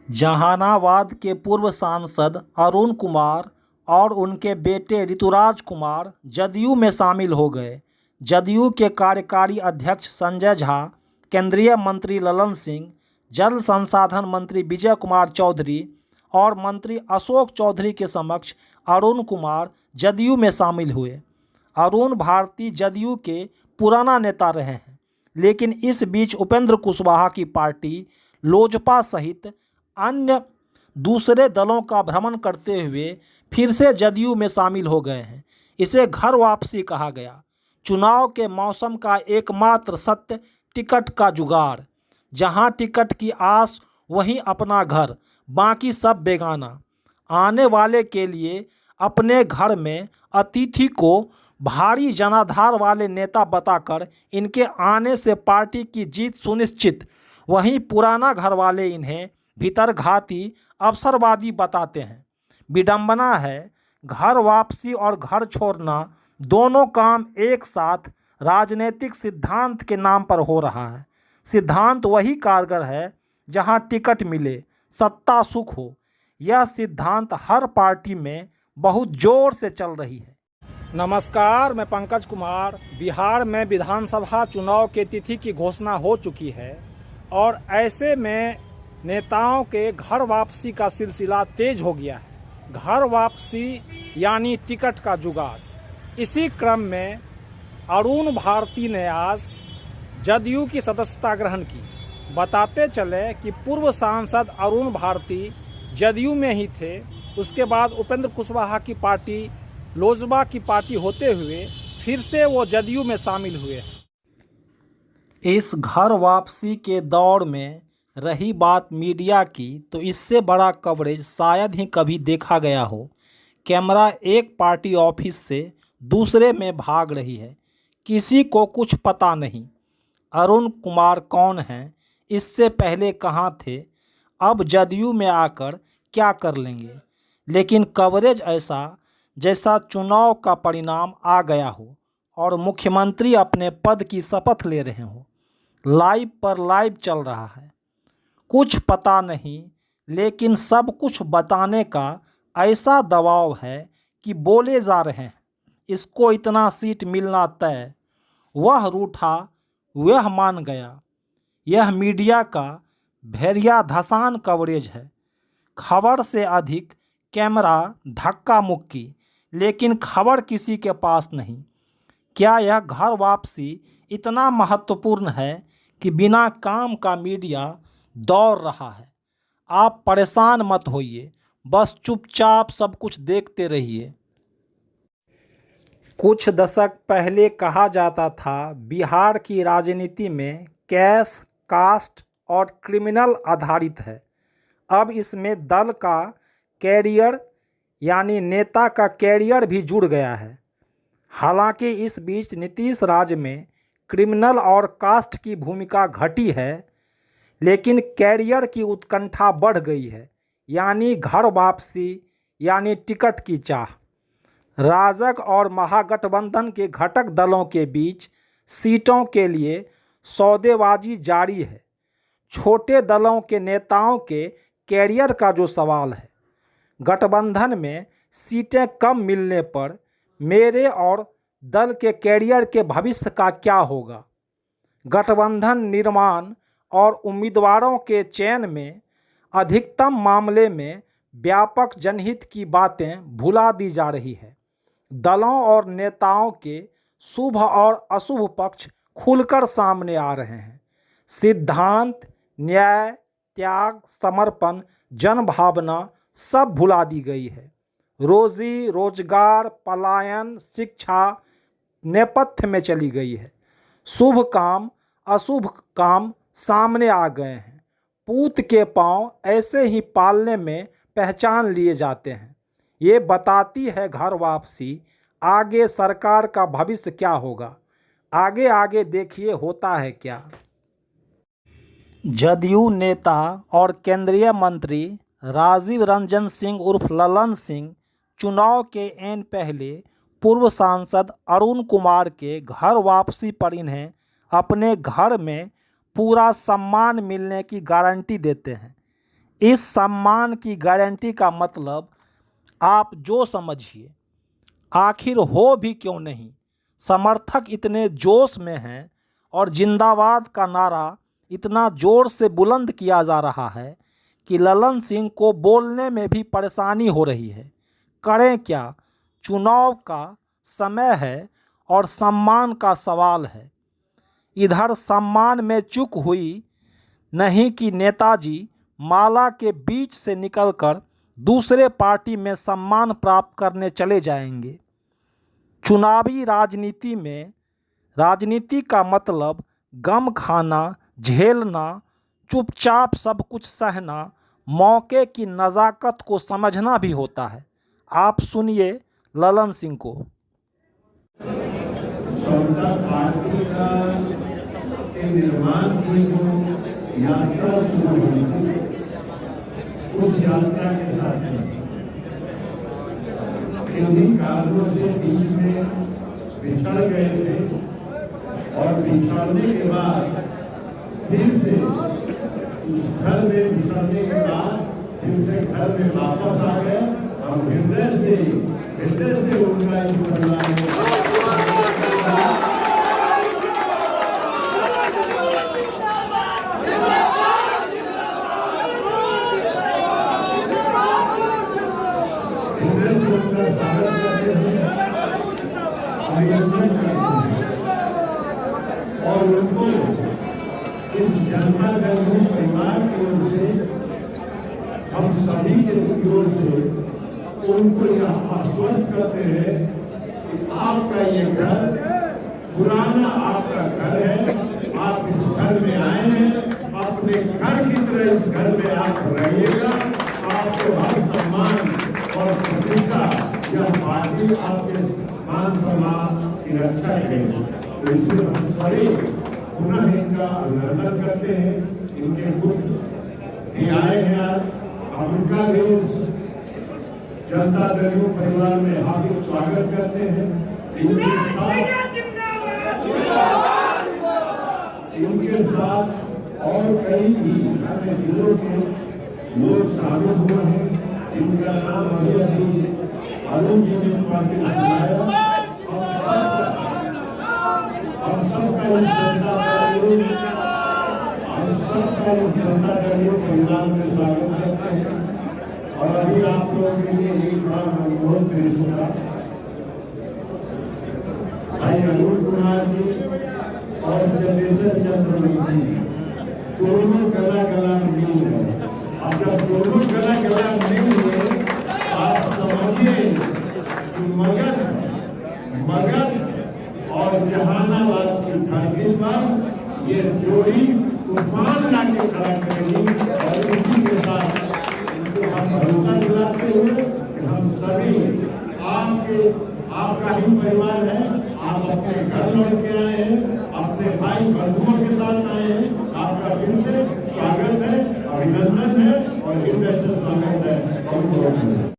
जहानाबाद के पूर्व सांसद अरुण कुमार और उनके बेटे ऋतुराज कुमार जदयू में शामिल हो गए। जदयू के कार्यकारी अध्यक्ष संजय झा, केंद्रीय मंत्री ललन सिंह, जल संसाधन मंत्री विजय कुमार चौधरी और मंत्री अशोक चौधरी के समक्ष अरुण कुमार जदयू में शामिल हुए। अरुण भारतीय जदयू के पुराना नेता रहे हैं, लेकिन इस बीच उपेंद्र कुशवाहा की पार्टी लोजपा सहित अन्य दूसरे दलों का भ्रमण करते हुए फिर से जदयू में शामिल हो गए हैं। इसे घर वापसी कहा गया। चुनाव के मौसम का एकमात्र सत्य टिकट का जुगाड़। जहां टिकट की आस वहीं अपना घर, बाकी सब बेगाना। आने वाले के लिए अपने घर में अतिथि को भारी जनाधार वाले नेता बताकर इनके आने से पार्टी की जीत सुनिश्चित। वहीं पुराना घर वाले इन्हें भीतरघाती अवसरवादी बताते हैं। विडंबना है, घर वापसी और घर छोड़ना दोनों काम एक साथ राजनीतिक सिद्धांत के नाम पर हो रहा है। सिद्धांत वही कारगर है जहां टिकट मिले, सत्ता सुख हो। यह सिद्धांत हर पार्टी में बहुत जोर से चल रही है। नमस्कार, मैं पंकज कुमार। बिहार में विधानसभा चुनाव की तिथि की घोषणा हो चुकी है और ऐसे में नेताओं के घर वापसी का सिलसिला तेज हो गया है। घर वापसी यानी टिकट का जुगाड़। इसी क्रम में अरुण भारती ने आज जदयू की सदस्यता ग्रहण की। बताते चले कि पूर्व सांसद अरुण भारती जदयू में ही थे। उसके बाद उपेंद्र कुशवाहा की पार्टी लोजपा की पार्टी होते हुए फिर से वो जदयू में शामिल हुए। इस घर वापसी के दौर में रही बात मीडिया की, तो इससे बड़ा कवरेज शायद ही कभी देखा गया हो। कैमरा एक पार्टी ऑफिस से दूसरे में भाग रही है, किसी को कुछ पता नहीं। अरुण कुमार कौन हैं, इससे पहले कहाँ थे, अब जदयू में आकर क्या कर लेंगे। लेकिन कवरेज ऐसा जैसा चुनाव का परिणाम आ गया हो और मुख्यमंत्री अपने पद की शपथ ले रहे हो। लाइव पर लाइव चल रहा है। कुछ पता नहीं, लेकिन सब कुछ बताने का ऐसा दबाव है कि बोले जा रहे हैं। इसको इतना सीट मिलना तय। वह रूठा, वह मान गया। यह मीडिया का भेड़िया धसान कवरेज है। खबर से अधिक कैमरा धक्का मुक्की, लेकिन खबर किसी के पास नहीं। क्या यह घर वापसी इतना महत्वपूर्ण है कि बिना काम का मीडिया दौड़ रहा है? आप परेशान मत होइए, बस चुपचाप सब कुछ देखते रहिए। कुछ दशक पहले कहा जाता था बिहार की राजनीति में कैश, कास्ट और क्रिमिनल आधारित है। अब इसमें दल का कैरियर यानी नेता का कैरियर भी जुड़ गया है। हालांकि इस बीच नीतीश राज में क्रिमिनल और कास्ट की भूमिका घटी है, लेकिन कैरियर की उत्कंठा बढ़ गई है, यानी घर वापसी यानी टिकट की चाह। राजग और महागठबंधन के घटक दलों के बीच सीटों के लिए सौदेबाजी जारी है। छोटे दलों के नेताओं के कैरियर का जो सवाल है, गठबंधन में सीटें कम मिलने पर मेरे और दल के कैरियर के भविष्य का क्या होगा। गठबंधन निर्माण और उम्मीदवारों के चयन में अधिकतम मामले में व्यापक जनहित की बातें भुला दी जा रही है। दलों और नेताओं के शुभ और अशुभ पक्ष खुलकर सामने आ रहे हैं। सिद्धांत, न्याय, त्याग, समर्पण, जनभावना सब भुला दी गई है। रोजी रोजगार, पलायन, शिक्षा नेपथ्य में चली गई है। शुभ काम, अशुभ काम सामने आ गए हैं। पूत के पांव ऐसे ही पालने में पहचान लिए जाते हैं। ये बताती है घर वापसी। आगे सरकार का भविष्य क्या होगा, आगे आगे देखिए होता है क्या। जदयू नेता और केंद्रीय मंत्री राजीव रंजन सिंह उर्फ ललन सिंह चुनाव के ऐन पहले पूर्व सांसद अरुण कुमार के घर वापसी पर इन्हें अपने घर में पूरा सम्मान मिलने की गारंटी देते हैं। इस सम्मान की गारंटी का मतलब आप जो समझिए, आखिर हो भी क्यों नहीं। समर्थक इतने जोश में हैं और जिंदाबाद का नारा इतना जोर से बुलंद किया जा रहा है कि ललन सिंह को बोलने में भी परेशानी हो रही है। करें क्या? चुनाव का समय है और सम्मान का सवाल है। इधर सम्मान में चूक हुई नहीं कि नेताजी माला के बीच से निकलकर दूसरे पार्टी में सम्मान प्राप्त करने चले जाएंगे। चुनावी राजनीति में राजनीति का मतलब गम खाना, झेलना, चुपचाप सब कुछ सहना, मौके की नज़ाकत को समझना भी होता है। आप सुनिए ललन सिंह को। समता पार्टी का के निर्माण की जो यात्रा शुरू हुई थी, उस यात्रा के साथ इन्हीं कारणों से बीच में बिछड़ गए थे और बिछड़ने के बाद फिर से उस घर में बिछड़ने के बाद फिर से घर में वापस आ गए और हृदय से उनका इस परिवार में स्वागत करते हैं, अभिनंदन करते हैं और उनको इस जनता दल परिवार की ओर से, हम सभी की ओर से उनको यह आश्वस्त करते हैं कि आपका ये घर पुराना आपका घर है। आप इस घर में आए हैं, अपने घर की तरह इस घर में आप रहिएगा। आपको हर सम्मान और प्रतिष्ठा यह पार्टी आपके मान सम्मान की रक्षा करेगी। तो इसलिए हम सभी पुनः इनका अभिनंदन करते हैं। इनके पुत्र भी आए हैं आज, हम उनका भी इस जनता दल परिवार में हार्दिक स्वागत करते हैं। इनके साथ और कई भी अन्य जिलों के लोग शामिल हुए हैं, जिनका नाम अभी अरुण जी ने पार्टी सुनाया। हम सबका इस जनता दल परिवार में स्वागत करते हैं। और अभी आप लोगों के लिए एक बड़ा मनमोहक दृश्य था। भाई अरुण कुमार जी और चंद्रेश्वर चंद्र वंशी दोनों गला गला मिल है। अब जब दोनों गला गला मिल है, आप समझिए कि मगध और जहानाबाद की धरती पर ये जोड़ी तूफान लाके खड़ा करेगी। और इसी के साथ इनको हम भरोसा दिलाते हुए कि हम सभी आपका ही परिवार है। आप अपने घर लौट के आए हैं, अपने भाई बंधुओं के साथ आए हैं। आपका फिर से स्वागत है, अभिनंदन है और हृदय से स्वागत है। बहुत बहुत